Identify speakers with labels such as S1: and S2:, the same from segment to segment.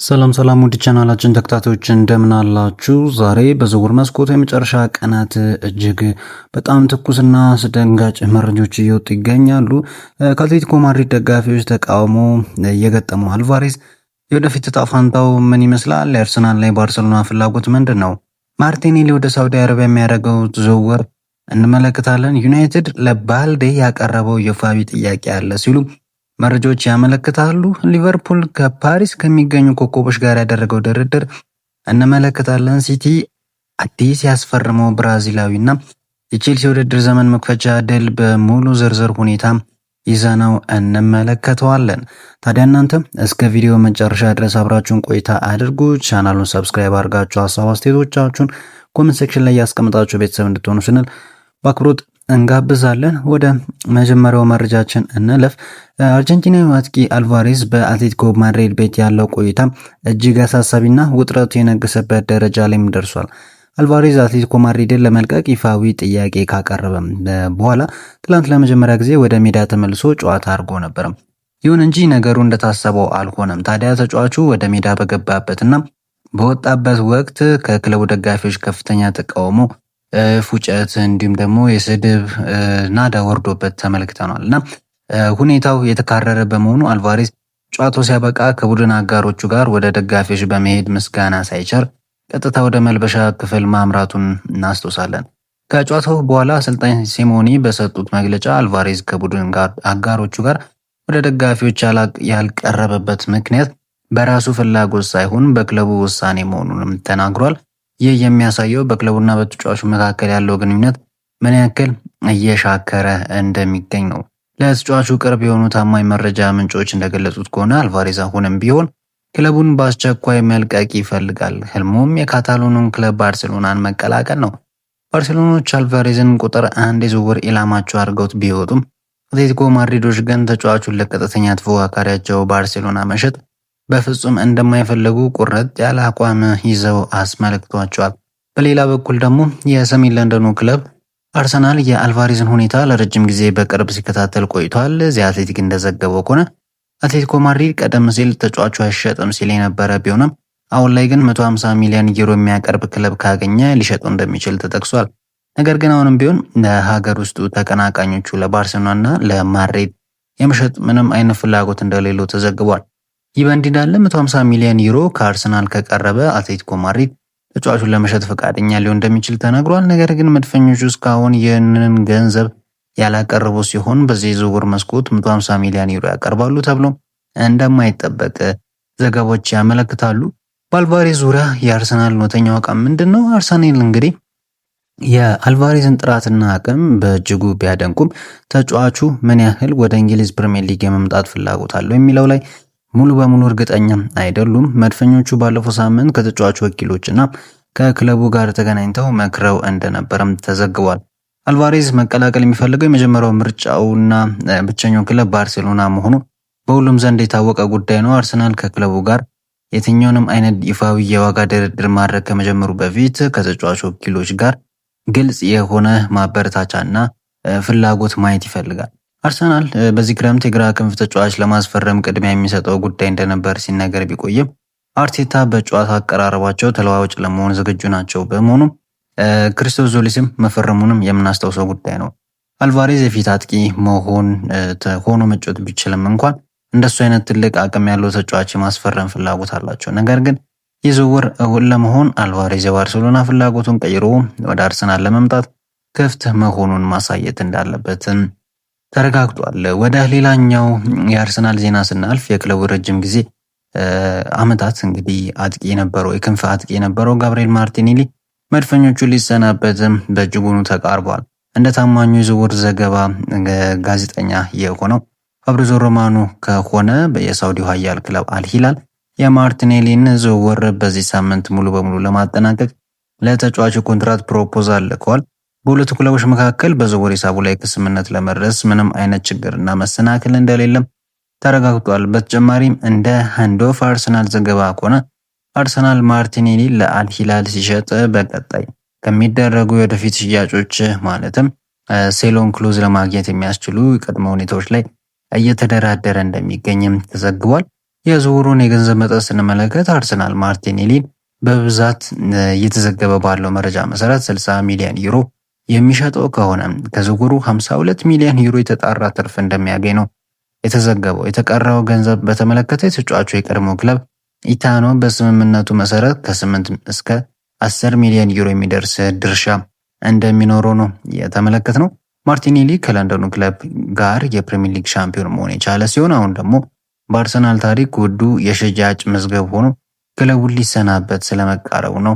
S1: ሰላም ውድ ቻናላችን ተከታታዮች እንደምን አላችሁ? ዛሬ በዝውውር መስኮት የመጨረሻ ቀናት እጅግ በጣም ትኩስና አስደንጋጭ መረጃዎች እየወጡ ይገኛሉ። ከአትሌቲኮ ማድሪድ ደጋፊዎች ተቃውሞ እየገጠመው አልቫሬዝ የወደፊት ዕጣ ፈንታው ምን ይመስላል? የአርሰናልና የባርሴሎና ፍላጎት ምንድን ነው? ማርቲኔሊ ወደ ሳውዲ አረቢያ የሚያደርገው ዝውውር እንመለከታለን። ዩናይትድ ለባልዴ ያቀረበው ይፋዊ ጥያቄ አለ ሲሉ መረጃዎች ያመለክታሉ። ሊቨርፑል ከፓሪስ ከሚገኙ ኮከቦች ጋር ያደረገው ድርድር እንመለከታለን። ሲቲ አዲስ ያስፈረመው ብራዚላዊና የቼልሲ ውድድር ዘመን መክፈቻ ድል በሙሉ ዝርዝር ሁኔታ ይዘነው እንመለከተዋለን። ታዲያ እናንተ እስከ ቪዲዮ መጨረሻ ድረስ አብራችሁን ቆይታ አድርጉ። ቻናሉን ሰብስክራይብ አድርጋችሁ ሀሳብ አስተያየቶቻችሁን ኮሜንት ሴክሽን ላይ ያስቀምጣችሁ ቤተሰብ እንድትሆኑ ስንል በአክብሮት እንጋብዛለን። ወደ መጀመሪያው መረጃችን እንለፍ። አርጀንቲናዊ አጥቂ አልቫሬዝ በአትሌቲኮ ማድሪድ ቤት ያለው ቆይታ እጅግ አሳሳቢና ውጥረቱ የነገሰበት ደረጃ ላይም ደርሷል። አልቫሬዝ አትሌቲኮ ማድሪድን ለመልቀቅ ይፋዊ ጥያቄ ካቀረበ በኋላ ትላንት ለመጀመሪያ ጊዜ ወደ ሜዳ ተመልሶ ጨዋታ አድርጎ ነበር። ይሁን እንጂ ነገሩ እንደታሰበው አልሆነም። ታዲያ ተጫዋቹ ወደ ሜዳ በገባበትና በወጣበት ወቅት ከክለቡ ደጋፊዎች ከፍተኛ ተቃውሞ፣ ፉጨት እንዲሁም ደግሞ የስድብ ናዳ ወርዶበት ተመልክተናል እና ሁኔታው የተካረረ በመሆኑ አልቫሬዝ ጨዋታው ሲያበቃ ከቡድን አጋሮቹ ጋር ወደ ደጋፊዎች በመሄድ ምስጋና ሳይቸር ቀጥታ ወደ መልበሻ ክፍል ማምራቱን እናስታውሳለን። ከጨዋታው በኋላ አሰልጣኝ ሲሞኒ በሰጡት መግለጫ አልቫሬዝ ከቡድን አጋሮቹ ጋር ወደ ደጋፊዎች ያልቀረበበት ምክንያት በራሱ ፍላጎት ሳይሆን በክለቡ ውሳኔ መሆኑንም ተናግሯል። ይህ የሚያሳየው በክለቡና በተጫዋቹ መካከል ያለው ግንኙነት ምን ያክል እየሻከረ እንደሚገኝ ነው። ለተጫዋቹ ቅርብ የሆኑ ታማኝ መረጃ ምንጮች እንደገለጹት ከሆነ አልቫሬዝ አሁንም ቢሆን ክለቡን በአስቸኳይ መልቀቅ ይፈልጋል። ህልሙም የካታሎኑን ክለብ ባርሴሎናን መቀላቀል ነው። ባርሴሎናዎች አልቫሬዝን ቁጥር 1 የዝውውር ኢላማቸው አድርገውት ቢወጡም አትሌቲኮ ማድሪዶች ግን ተጫዋቹን ለቀጥተኛ ተፎካካሪያቸው ባርሴሎና መሸጥ በፍጹም እንደማይፈልጉ ቁርጥ ያለ አቋም ይዘው አስመልክቷቸዋል። በሌላ በኩል ደግሞ የሰሜን ለንደኑ ክለብ አርሰናል የአልቫሬዝን ሁኔታ ለረጅም ጊዜ በቅርብ ሲከታተል ቆይቷል። ዚ አትሌቲክ እንደዘገበው ከሆነ አትሌቲኮ ማድሪድ ቀደም ሲል ተጫዋቹ አይሸጥም ሲል የነበረ ቢሆንም አሁን ላይ ግን 150 ሚሊዮን ዩሮ የሚያቀርብ ክለብ ካገኘ ሊሸጠው እንደሚችል ተጠቅሷል። ነገር ግን አሁንም ቢሆን ለሀገር ውስጡ ተቀናቃኞቹ ለባርሴሎናና ለማድሪድ የመሸጥ ምንም አይነት ፍላጎት እንደሌለው ተዘግቧል። ይህ በእንዲህ እንዳለ 150 ሚሊዮን ዩሮ ከአርሰናል ከቀረበ አትሌቲኮ ማድሪድ ተጫዋቹን ለመሸጥ ፈቃደኛ ሊሆን እንደሚችል ተነግሯል። ነገር ግን መድፈኞቹ እስካሁን ይህንን ገንዘብ ያላቀረቡ ሲሆን በዚህ ዝውውር መስኮት 150 ሚሊዮን ዩሮ ያቀርባሉ ተብሎ እንደማይጠበቅ ዘገባዎች ያመለክታሉ። በአልቫሬዝ ዙሪያ የአርሰናል እውነተኛው አቋም ምንድነው? አርሰናል እንግዲህ የአልቫሬዝን ጥራትና አቅም በእጅጉ ቢያደንቁም ተጫዋቹ ምን ያህል ወደ እንግሊዝ ፕሪሚየር ሊግ የመምጣት ፍላጎት አለው የሚለው ላይ ሙሉ በሙሉ እርግጠኛ አይደሉም። መድፈኞቹ ባለፈው ሳምንት ከተጫዋቹ ወኪሎችና ከክለቡ ጋር ተገናኝተው መክረው እንደነበረም ተዘግቧል። አልቫሬዝ መቀላቀል የሚፈልገው የመጀመሪያው ምርጫውና ብቸኛው ክለብ ባርሴሎና መሆኑ በሁሉም ዘንድ የታወቀ ጉዳይ ነው። አርሰናል ከክለቡ ጋር የትኛውንም አይነት ይፋዊ የዋጋ ድርድር ማድረግ ከመጀመሩ በፊት ከተጫዋቹ ወኪሎች ጋር ግልጽ የሆነ ማበረታቻና ፍላጎት ማየት ይፈልጋል። አርሰናል በዚህ ክረምት የግራ ክንፍ ተጫዋች ለማስፈረም ቅድሚያ የሚሰጠው ጉዳይ እንደነበር ሲነገር ቢቆይም አርቴታ በጨዋታ አቀራረባቸው ተለዋዋጭ ለመሆን ዝግጁ ናቸው። በመሆኑም ክሪስቶስ ዞሊስም መፈረሙንም የምናስታውሰው ጉዳይ ነው። አልቫሬዝ የፊት አጥቂ ሆኖ መጫወት ቢችልም እንኳን እንደሱ አይነት ትልቅ አቅም ያለው ተጫዋች ማስፈረም ፍላጎት አላቸው። ነገር ግን ይህ ዝውውር እውን ለመሆን አልቫሬዝ የባርሴሎና ፍላጎቱን ቀይሮ ወደ አርሰናል ለመምጣት ክፍት መሆኑን ማሳየት እንዳለበትም ተረጋግጧል። ወደ ሌላኛው የአርሰናል ዜና ስናልፍ የክለቡ ረጅም ጊዜ አመታት እንግዲህ አጥቂ የነበረው የክንፍ አጥቂ የነበረው ጋብሪኤል ማርቲኔሊ መድፈኞቹ ሊሰናበትም በእጅጉኑ ተቃርቧል። እንደ ታማኙ የዝውውር ዘገባ ጋዜጠኛ የሆነው ፋብሪዞ ሮማኖ ከሆነ የሳውዲው ኃያል ክለብ አልሂላል የማርቲኔሊን ዝውውር በዚህ ሳምንት ሙሉ በሙሉ ለማጠናቀቅ ለተጫዋቹ ኮንትራት ፕሮፖዛል ልከዋል። በሁለቱ ክለቦች መካከል በዝውውር ሂሳቡ ላይ ከስምምነት ለመድረስ ምንም አይነት ችግርና መሰናክል እንደሌለም ተረጋግጧል። በተጨማሪም እንደ ሃንዶፍ አርሰናል ዘገባ ከሆነ አርሰናል ማርቲኔሊ ለአልሂላል ሲሸጥ በቀጣይ ከሚደረጉ የወደፊት ሽያጮች ማለትም ሴሎን ክሎዝ ለማግኘት የሚያስችሉ ቅድመ ሁኔታዎች ላይ እየተደራደረ እንደሚገኝም ተዘግቧል። የዝውውሩን የገንዘብ መጠን ስንመለከት አርሰናል ማርቲኔሊን በብዛት እየተዘገበ ባለው መረጃ መሰረት 60 ሚሊዮን ዩሮ የሚሸጠው ከሆነ ከዝውውሩ 52 ሚሊዮን ዩሮ የተጣራ ትርፍ እንደሚያገኝ ነው የተዘገበው። የተቀረው ገንዘብ በተመለከተ የተጫዋቹ የቀድሞ ክለብ ኢታኖ በስምምነቱ መሰረት ከ8 እስከ 10 ሚሊዮን ዩሮ የሚደርስ ድርሻ እንደሚኖረው ነው የተመለከትነው። ማርቲኔሊ ከለንደኑ ክለብ ጋር የፕሪሚየር ሊግ ሻምፒዮን መሆን የቻለ ሲሆን አሁን ደግሞ በአርሰናል ታሪክ ውዱ የሽያጭ መዝገብ ሆኖ ክለቡን ሊሰናበት ስለመቃረቡ ነው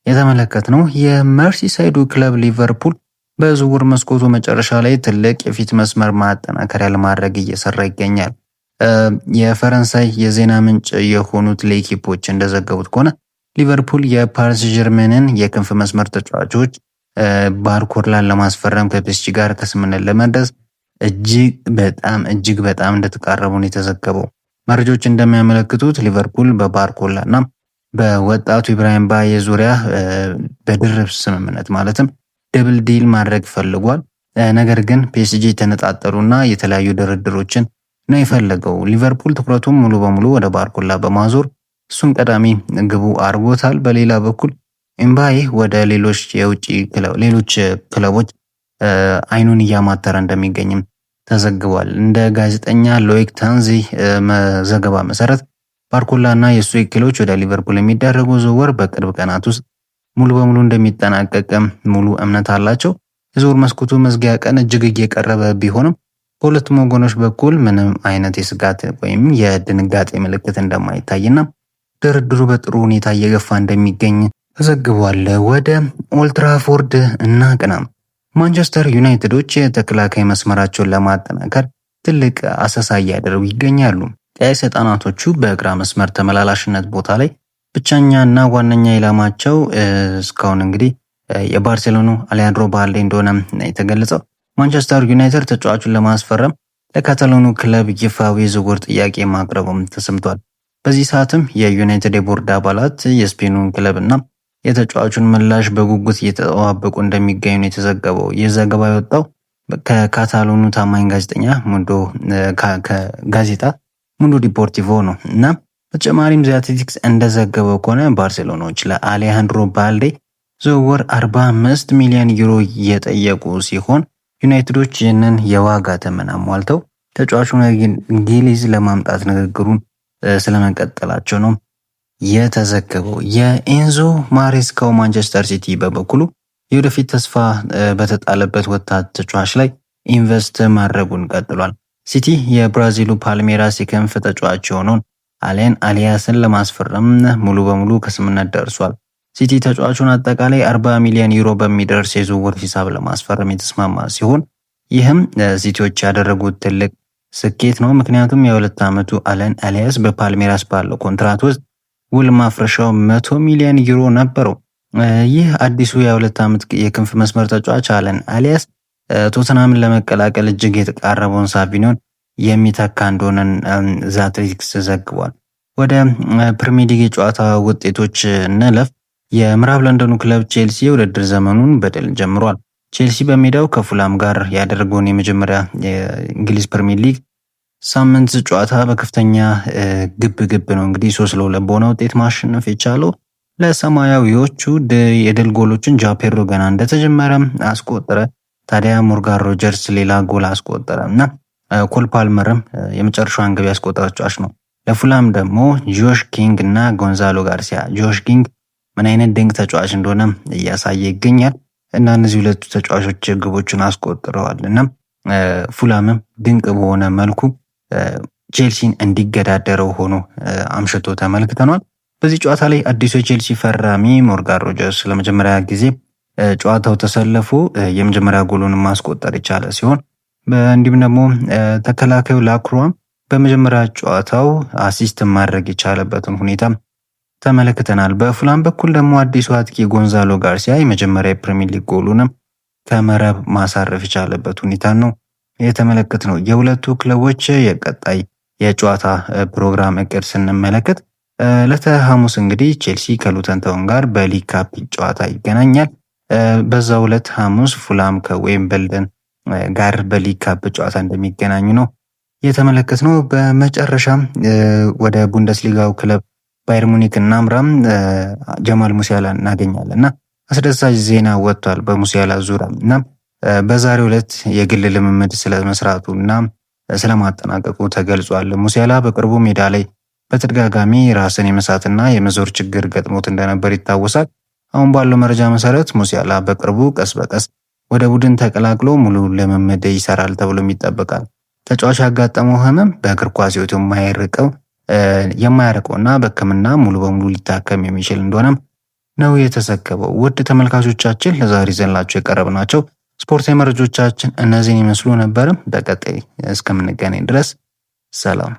S1: የተመለከትነው። የመርሲሳይዱ ክለብ ሊቨርፑል በዝውውር መስኮቱ መጨረሻ ላይ ትልቅ የፊት መስመር ማጠናከሪያ ለማድረግ እየሰራ ይገኛል። የፈረንሳይ የዜና ምንጭ የሆኑት ሌኪፖች እንደዘገቡት ከሆነ ሊቨርፑል የፓሪስ ጀርመንን የክንፍ መስመር ተጫዋቾች ባርኮላን ለማስፈረም ከፒኤስጂ ጋር ከስምምነት ለመድረስ እጅግ በጣም እንደተቃረቡ ነው የተዘገበው። መረጃዎች እንደሚያመለክቱት ሊቨርፑል በባርኮላና በወጣቱ ኢብራሂም ባዬ ዙሪያ በድርብ ስምምነት ማለትም ደብል ዲል ማድረግ ፈልጓል። ነገር ግን ፒኤስጂ የተነጣጠሉና የተለያዩ ድርድሮችን ነው የፈለገው። ሊቨርፑል ትኩረቱን ሙሉ በሙሉ ወደ ባርኮላ በማዞር እሱን ቀዳሚ ግቡ አድርጎታል። በሌላ በኩል ኤምባዬ ወደ ሌሎች ክለቦች አይኑን እያማተረ እንደሚገኝም ተዘግቧል። እንደ ጋዜጠኛ ሎይክ ታንዚ ዘገባ መሰረት ባርኮላ እና የሱ ወኪሎች ወደ ሊቨርፑል የሚደረጉ ዝውውር በቅርብ ቀናት ውስጥ ሙሉ በሙሉ እንደሚጠናቀቅም ሙሉ እምነት አላቸው። የዝውውር መስኮቱ መዝጊያ ቀን እጅግ እየቀረበ ቢሆንም በሁለቱም ወገኖች በኩል ምንም አይነት የስጋት ወይም የድንጋጤ ምልክት እንደማይታይና ድርድሩ በጥሩ ሁኔታ እየገፋ እንደሚገኝ ተዘግቧል። ወደ ኦልትራፎርድ እናቅና። ማንቸስተር ዩናይትዶች የተከላካይ መስመራቸውን ለማጠናከር ትልቅ አሰሳ እያደረጉ ይገኛሉ። ቀይ ሰይጣናቶቹ በግራ መስመር ተመላላሽነት ቦታ ላይ ብቸኛ እና ዋነኛ ኢላማቸው እስካሁን እንግዲህ የባርሴሎና አሊያንድሮ ባልዴ እንደሆነ የተገለጸው። ማንቸስተር ዩናይትድ ተጫዋቹን ለማስፈረም ለካታሎኑ ክለብ ይፋዊ ዝውውር ጥያቄ ማቅረቡም ተሰምቷል። በዚህ ሰዓትም የዩናይትድ የቦርድ አባላት የስፔኑን ክለብ እና የተጫዋቹን ምላሽ በጉጉት እየተጠባበቁ እንደሚገኙ ነው የተዘገበው። ይህ ዘገባ የወጣው ከካታሎኑ ታማኝ ጋዜጣ ሙንዶ ዲፖርቲቮ ነው እና በተጨማሪም ዚያቴቲክስ እንደዘገበው ከሆነ ባርሴሎናዎች ለአሌሃንድሮ ባልዴ ዝውውር 45 ሚሊዮን ዩሮ እየጠየቁ ሲሆን ዩናይትዶች ይህንን የዋጋ ተመን አሟልተው ተጫዋቹን እንግሊዝ ለማምጣት ንግግሩን ስለመቀጠላቸው ነው የተዘገበው። የኤንዞ ማሬስካው ማንቸስተር ሲቲ በበኩሉ የወደፊት ተስፋ በተጣለበት ወጣት ተጫዋች ላይ ኢንቨስት ማድረጉን ቀጥሏል። ሲቲ የብራዚሉ ፓልሜራስ የክንፍ ተጫዋች የሆነውን አሌን አሊያስን ለማስፈረም ሙሉ በሙሉ ከስምምነት ደርሷል። ሲቲ ተጫዋቹን አጠቃላይ 40 ሚሊዮን ዩሮ በሚደርስ የዝውውር ሂሳብ ለማስፈረም የተስማማ ሲሆን ይህም ሲቲዎች ያደረጉት ትልቅ ስኬት ነው። ምክንያቱም የ2 ዓመቱ አለን አሊያስ በፓልሜራስ ባለው ኮንትራት ውስጥ ውል ማፍረሻው 100 ሚሊዮን ዩሮ ነበረው። ይህ አዲሱ የ2 ዓመት የክንፍ መስመር ተጫዋች አለን አሊያስ ቶተናምን ለመቀላቀል እጅግ የተቃረበውን ሳቪኒዮን የሚተካ እንደሆነ ዛትሪክስ ዘግቧል። ወደ ፕሪሚየር ሊግ የጨዋታ ውጤቶች እንለፍ። የምዕራብ ለንደኑ ክለብ ቼልሲ የውድድር ዘመኑን በድል ጀምሯል። ቼልሲ በሜዳው ከፉላም ጋር ያደረገውን የመጀመሪያ የእንግሊዝ ፕሪሚየር ሊግ ሳምንት ጨዋታ በከፍተኛ ግብ ነው እንግዲህ 3-2 በሆነ ውጤት ማሸነፍ የቻለው። ለሰማያዊዎቹ የድል ጎሎችን ጃፔሮ ገና እንደተጀመረ አስቆጠረ። ታዲያ ሞርጋን ሮጀርስ ሌላ ጎል አስቆጠረ እና ኮል ፓልመርም የመጨረሻውን ግብ ያስቆጠረ ተጫዋች ነው። ለፉላም ደግሞ ጆሽ ኪንግ እና ጎንዛሎ ጋርሲያ። ጆሽ ኪንግ ምን አይነት ድንቅ ተጫዋች እንደሆነ እያሳየ ይገኛል እና እነዚህ ሁለቱ ተጫዋቾች ግቦችን አስቆጥረዋል እና ፉላምም ድንቅ በሆነ መልኩ ቼልሲን እንዲገዳደረው ሆኖ አምሽቶ ተመልክተናል። በዚህ ጨዋታ ላይ አዲሱ የቼልሲ ፈራሚ ሞርጋን ሮጀርስ ለመጀመሪያ ጊዜ ጨዋታው ተሰልፎ የመጀመሪያ ጎሉን ማስቆጠር የቻለ ሲሆን እንዲሁም ደግሞ ተከላካዩ ላክሮም በመጀመሪያ ጨዋታው አሲስት ማድረግ የቻለበትን ሁኔታ ተመልክተናል። በፉላም በኩል ደግሞ አዲሱ አጥቂ ጎንዛሎ ጋርሲያ የመጀመሪያ የፕሪሚየር ሊግ ጎሉንም ከመረብ ማሳረፍ የቻለበት ሁኔታ ነው የተመለከትነው። የሁለቱ ክለቦች የቀጣይ የጨዋታ ፕሮግራም እቅድ ስንመለከት ዕለተ ሐሙስ እንግዲህ ቼልሲ ከሉተን ታውን ጋር በሊግ ካፕ ጨዋታ ይገናኛል። በዛው ዕለት ሐሙስ ፉላም ከዌምበልደን ጋር በሊግ ካፕ ጨዋታ እንደሚገናኙ ነው የተመለከትነው። በመጨረሻም ወደ ቡንደስሊጋው ክለብ ባየር ሙኒክ እናምራም። ጀማል ሙሲያላ እናገኛለን እና አስደሳች ዜና ወጥቷል በሙሲያላ ዙሪያ እና በዛሬው ዕለት የግል ልምምድ ስለመስራቱ እና ስለማጠናቀቁ ተገልጿል። ሙሲያላ በቅርቡ ሜዳ ላይ በተደጋጋሚ ራስን የመሳትና የመዞር ችግር ገጥሞት እንደነበር ይታወሳል። አሁን ባለው መረጃ መሰረት ሙሲያላ በቅርቡ ቀስ በቀስ ወደ ቡድን ተቀላቅሎ ሙሉ ልምምድ ይሰራል ተብሎ ይጠበቃል። ተጫዋች ያጋጠመው ህመም በእግር ኳስ ህይወቱ የማያርቀውና በሕክምና ሙሉ በሙሉ ሊታከም የሚችል እንደሆነም ነው የተዘገበው። ውድ ተመልካቾቻችን ለዛሬ ይዘንላችሁ የቀረብናቸው ስፖርታዊ መረጃዎቻችን እነዚህን ይመስሉ ነበር። በቀጣይ እስከምንገናኝ ድረስ ሰላም።